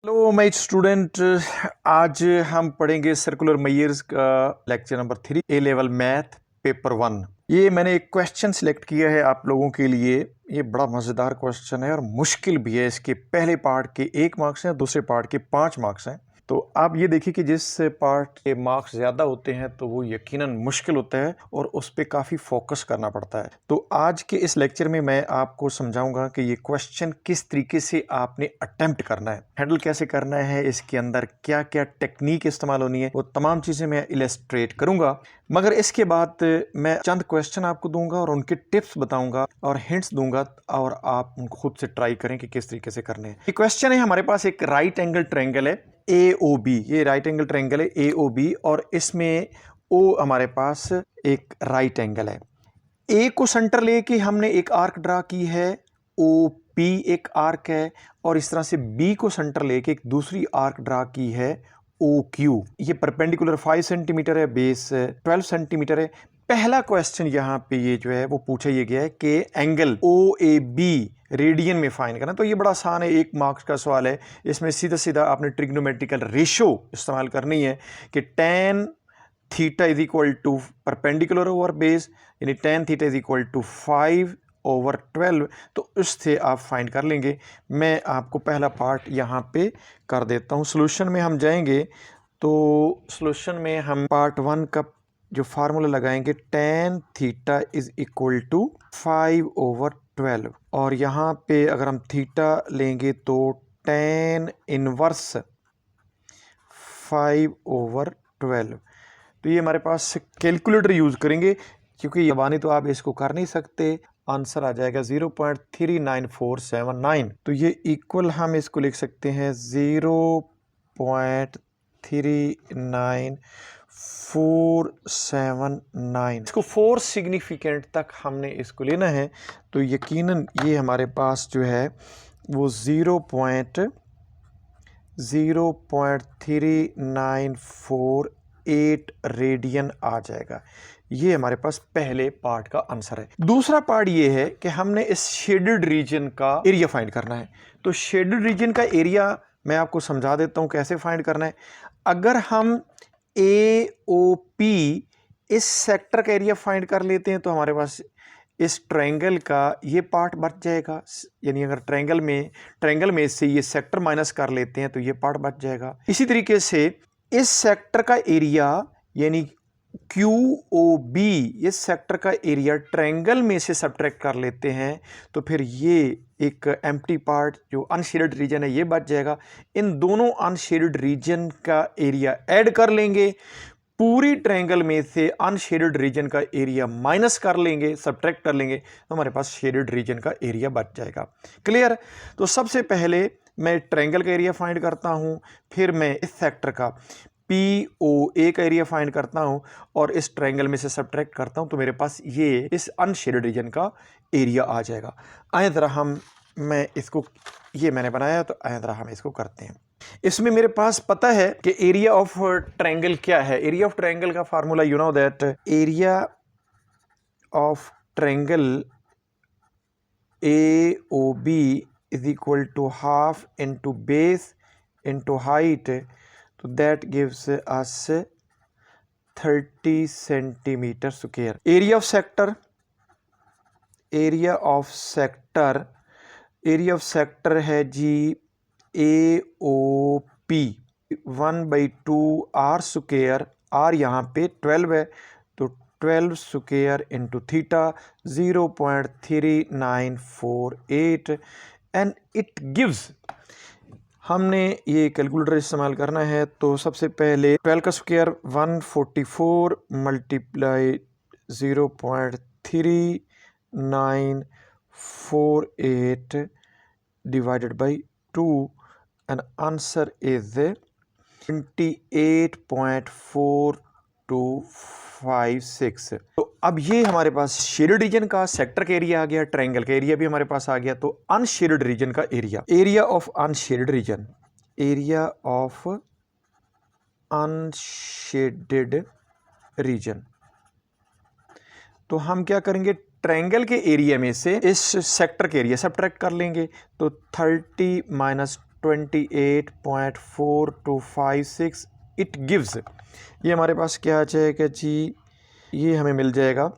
Hello my student. आज हम पढ़ेंगे सर्कुलर मेयर्स का लेक्चर नंबर 3 ए लेवल मैथ पेपर 1। ये मैंने एक क्वेश्चन सिलेक्ट किया है आप लोगों के लिए। ये बड़ा मज़ेदार क्वेश्चन है और मुश्किल भी है। इसके पहले पार्ट के 1 मार्क्स हैं, दूसरे पार्ट के 5 मार्क्स हैं। तो आप ये देखिए कि जिस पार्ट के मार्क्स ज़्यादा होते हैं तो वो यकीनन मुश्किल होता है और उस पर काफ़ी फोकस करना पड़ता है। तो आज के इस लेक्चर में मैं आपको समझाऊंगा कि ये क्वेश्चन किस तरीके से आपने अटेम्प्ट करना है, हैंडल कैसे करना है, इसके अंदर क्या क्या टेक्निक इस्तेमाल होनी है, वो तमाम चीज़ें मैं इलस्ट्रेट करूंगा। मगर इसके बाद मैं चंद क्वेश्चन आपको दूंगा और उनके टिप्स बताऊंगा और हिंट्स दूंगा और आप उनको खुद से ट्राई करें कि किस तरीके से करने हैं। ये क्वेश्चन है हमारे पास एक राइट एंगल ट्रायंगल है AOB। ये राइट एंगल ट्रायंगल है AOB और इसमें O हमारे पास एक राइट एंगल है। A को सेंटर लेके हमने एक आर्क ड्रा की है, OP एक आर्क है, और इस तरह से B को सेंटर लेके एक दूसरी आर्क ड्रा की है OQ। ये परपेंडिकुलर 5 सेंटीमीटर है, बेस 12 सेंटीमीटर है। पहला क्वेश्चन यहाँ पे ये जो है वो पूछा ये गया है कि एंगल OAB रेडियन में फाइंड करना। तो ये बड़ा आसान है, 1 मार्क्स का सवाल है। इसमें सीधा सीधा आपने ट्रिग्नोमेट्रिकल रेशो इस्तेमाल करनी है कि tan theta is equal to perpendicular over base, यानी tan theta is equal to 5/12। तो उससे आप फाइंड कर लेंगे। मैं आपको पहला पार्ट यहाँ पे कर देता हूँ। सोल्यूशन में हम जाएंगे तो सोल्यूशन में हम पार्ट 1 का जो फार्मूला लगाएंगे, tan theta is equal to 5/12, और यहाँ पे अगर हम थीटा लेंगे तो tan इनवर्स 5/12। तो ये हमारे पास कैलकुलेटर यूज़ करेंगे, क्योंकि जबानी तो आप इसको कर नहीं सकते। आंसर आ जाएगा 0.39479। तो ये इक्वल हम इसको लिख सकते हैं 0.39479। इसको 4 सिग्निफिकेंट तक हमने इसको लेना है। तो यकीनन ये हमारे पास जो है वो 0.3948 रेडियन आ जाएगा। ये हमारे पास पहले पार्ट का आंसर है। दूसरा पार्ट ये है कि हमने इस शेडेड रीजन का एरिया फाइंड करना है। तो शेडेड रीजन का एरिया मैं आपको समझा देता हूं कैसे फाइंड करना है। अगर हम AOP इस सेक्टर का एरिया फाइंड कर लेते हैं तो हमारे पास इस ट्रायंगल का ये पार्ट बच जाएगा। यानी अगर ट्रायंगल में से ये सेक्टर माइनस कर लेते हैं तो ये पार्ट बच जाएगा। इसी तरीके से इस सेक्टर का एरिया यानी QOB, इस सेक्टर का एरिया ट्रायंगल में से सब्ट्रैक्ट कर लेते हैं तो फिर ये एक एम्प्टी पार्ट जो अनशेडेड रीजन है ये बच जाएगा। इन दोनों अनशेडेड रीजन का एरिया ऐड कर लेंगे, पूरी ट्रायंगल में से अनशेडेड रीजन का एरिया माइनस कर लेंगे, सब्ट्रैक्ट कर लेंगे, तो हमारे पास शेडेड रीजन का एरिया बच जाएगा। क्लियर? तो सबसे पहले मैं ट्रायंगल का एरिया फाइंड करता हूं, फिर मैं इस सेक्टर का POA का एरिया फाइंड करता हूं और इस ट्रायंगल में से सब्ट्रैक्ट करता हूं, तो मेरे पास ये इस अनशेडेड रीजन का एरिया आ जाएगा। आए जरा मैं इसको, ये मैंने बनाया तो आए जरा हम इसको करते हैं। इसमें मेरे पास पता है कि एरिया ऑफ ट्रायंगल क्या है। एरिया ऑफ ट्रायंगल का formula you know that area of triangle AOB is equal to half into base into height, तो that gives us 30 centimetre square. Area of sector है जी AOP 1/2 r²। r यहाँ पे 12 है तो 12 square into theta 0.3948 and it gives. हमने ये calculator इस्तेमाल करना है तो सबसे पहले 12 का square 144 multiply 0.3948 divided by 2 and answer is 28.4256। तो अब ये हमारे पास शेडेड रीजन का सेक्टर का एरिया आ गया, ट्रायंगल का एरिया भी हमारे पास आ गया। तो अनशेडेड रीजन का एरिया ऑफ अनशेडेड रीजन, तो हम क्या करेंगे, ट्रायंगल के एरिया में से इस सेक्टर के एरिया सब्ट्रैक्ट कर लेंगे। तो 30 - 128.4256 इट गिव्स, ये हमारे पास क्या आ जाएगा जी, ये हमें मिल जाएगा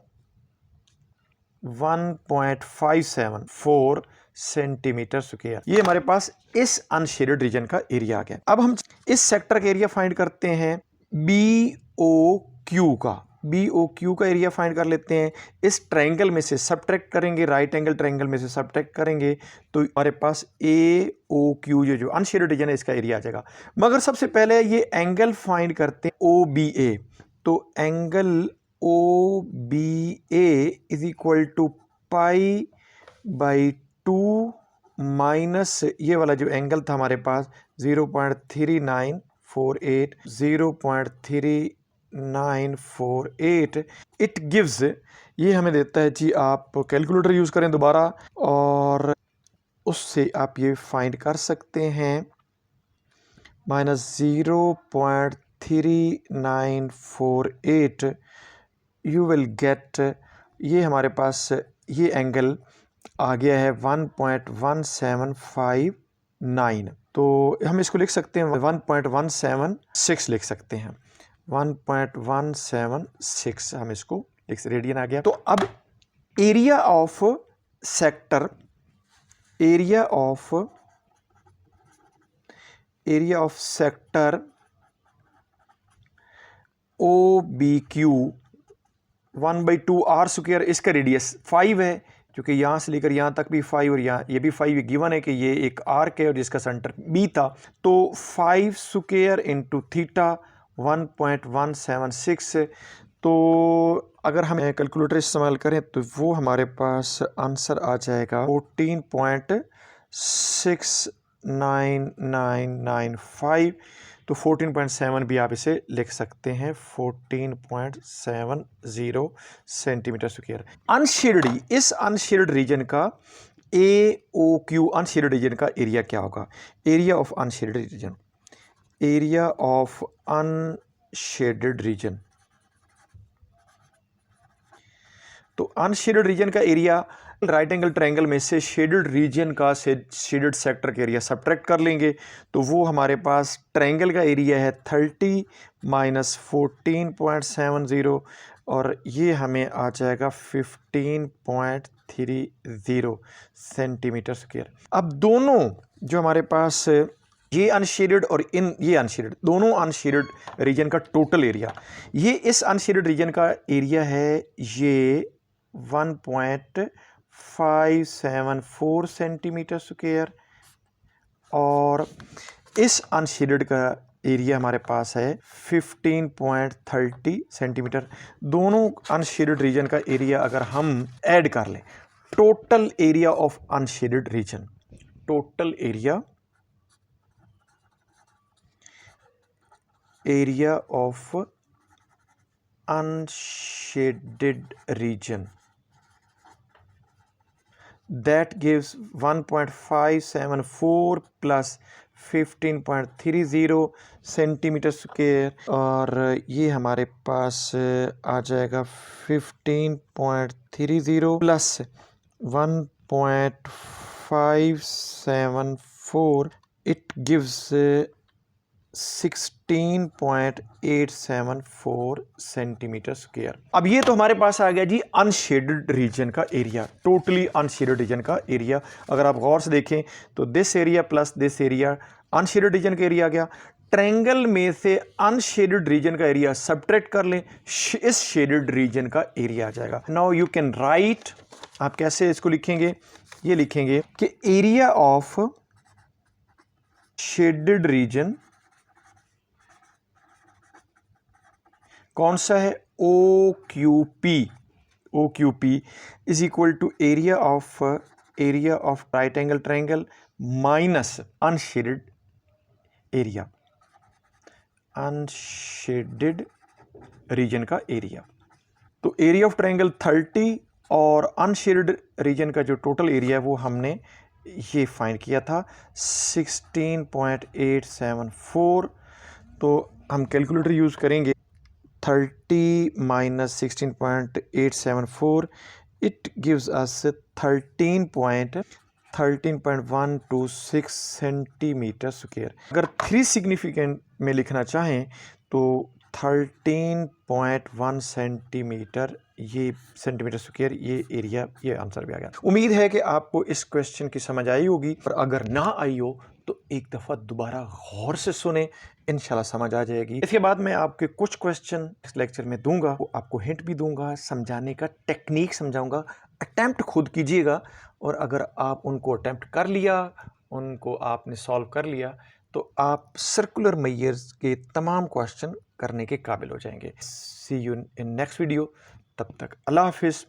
1.574 सेंटीमीटर स्क्वायर। ये हमारे पास इस अनशेडेड रीजन का एरिया आ गया। अब हम इस सेक्टर का एरिया फाइंड करते हैं BOQ का। BOQ का एरिया फाइंड कर लेते हैं। इस ट्रायंगल में से सब्ट्रैक्ट करेंगे, राइट एंगल ट्रायंगल में से सब्ट्रैक्ट करेंगे तो हमारे पास AOQ जो अनशेडेड रीजन है इसका एरिया आ जाएगा। मगर सबसे पहले ये एंगल फाइंड करते हैं OBA। तो angle OBA is equal to π/2 minus ये वाला जो एंगल था हमारे पास 0.3948 0.3948 इट गिव्स, ये हमें देता है जी, आप कैलकुलेटर यूज़ करें दोबारा और उससे आप ये फाइंड कर सकते हैं -0.3948 यू विल गेट, ये हमारे पास ये एंगल आ गया है 1.1759। तो हम इसको लिख सकते हैं 1.176 लिख सकते हैं, 1.176 हम इसको लिख, रेडियन आ गया। तो अब area of sector, area of sector OBQ 1/2 r square, इसका रेडियस 5 है क्योंकि यहाँ से लेकर यहाँ तक भी 5 और यहाँ ये भी 5 गिवन है कि ये एक आर्क है और जिसका सेंटर B था। तो 5 स्क्वायर इंटू थीटा 1.176। तो अगर हम कैलकुलेटर इस्तेमाल करें तो वो हमारे पास आंसर आ जाएगा 14.69995। तो 14.7 भी आप इसे लिख सकते हैं, 14.70 सेंटीमीटर स्क्वायर। अनशेडेड, इस अनशेडेड रीजन का AOQ अनशेडेड रीजन का एरिया क्या होगा? Area of unshaded region, area of unshaded region. तो अनशेडेड रीजन का एरिया राइट एंगल ट्रायंगल में से शेडेड रीजन का शेडेड सेक्टर का एरिया सब्ट्रैक्ट कर लेंगे तो वो हमारे पास ट्रायंगल का एरिया है 30 माइनस 14.70 और ये हमें आ जाएगा 15.30 सेंटीमीटर स्क्वायर। अब दोनों जो हमारे पास ये अनशेडेड और ये अनशेडेड, दोनों अनशेडेड रीजन का टोटल एरिया, ये इस अनशेडेड रीजन का एरिया है ये 1.574 सेंटीमीटर स्क्वायर और इस अनशेडेड का एरिया हमारे पास है 15.30 सेंटीमीटर। दोनों अनशेडेड रीजन का एरिया अगर हम ऐड कर लें, total area of unshaded region, total area of unshaded region, that gives 1.574 plus 15.30 centimetre square और ये हमारे पास आ जाएगा 15.30 plus 1.574 it gives 16.874 centimetre square. अब ये तो हमारे पास आ गया जी अनशेडेड रीजन का एरिया, टोटली अनशेडेड रीजन का एरिया। अगर आप गौर से देखें तो this area plus this area unshaded region का एरिया आ गया। ट्रायंगल में से अनशेडेड रीजन का एरिया सब्ट्रैक्ट कर लें, इस शेडेड रीजन का एरिया आ जाएगा। नाउ यू कैन राइट, आप कैसे इसको लिखेंगे? ये लिखेंगे कि एरिया ऑफ शेडेड रीजन कौन सा है? OQP is equal to area of right angle triangle minus unshaded area, unshaded region का एरिया। तो एरिया ऑफ ट्रायंगल 30 और अनशेडेड रीजन का जो टोटल एरिया है वो हमने ये फाइंड किया था 16.874। तो हम कैलकुलेटर यूज़ करेंगे, 30 minus 16.874 it gives us 13.30 13.126 centimetre square. अगर 3 सिग्निफिकेंट में लिखना चाहें तो 13.1 सेंटीमीटर, ये सेंटीमीटर स्क्वायर, ये एरिया, ये आंसर भी आ गया। उम्मीद है कि आपको इस क्वेश्चन की समझ आई होगी, पर अगर ना आई हो तो एक दफ़ा दोबारा गौर से सुने, इंशाल्लाह समझ आ जाएगी। इसके बाद मैं आपके कुछ क्वेश्चन इस लेक्चर में दूंगा, वो आपको हिंट भी दूंगा, समझाने का टेक्निक समझाऊंगा। अटेम्प्ट खुद कीजिएगा, और अगर आप उनको अटेम्प्ट कर लिया, उनको आपने सॉल्व कर लिया, तो आप सर्कुलर मेयर्स के तमाम क्वेश्चन करने के काबिल हो जाएंगे। सी यू इन नेक्स्ट वीडियो। तब तक अल्लाह हाफिज़।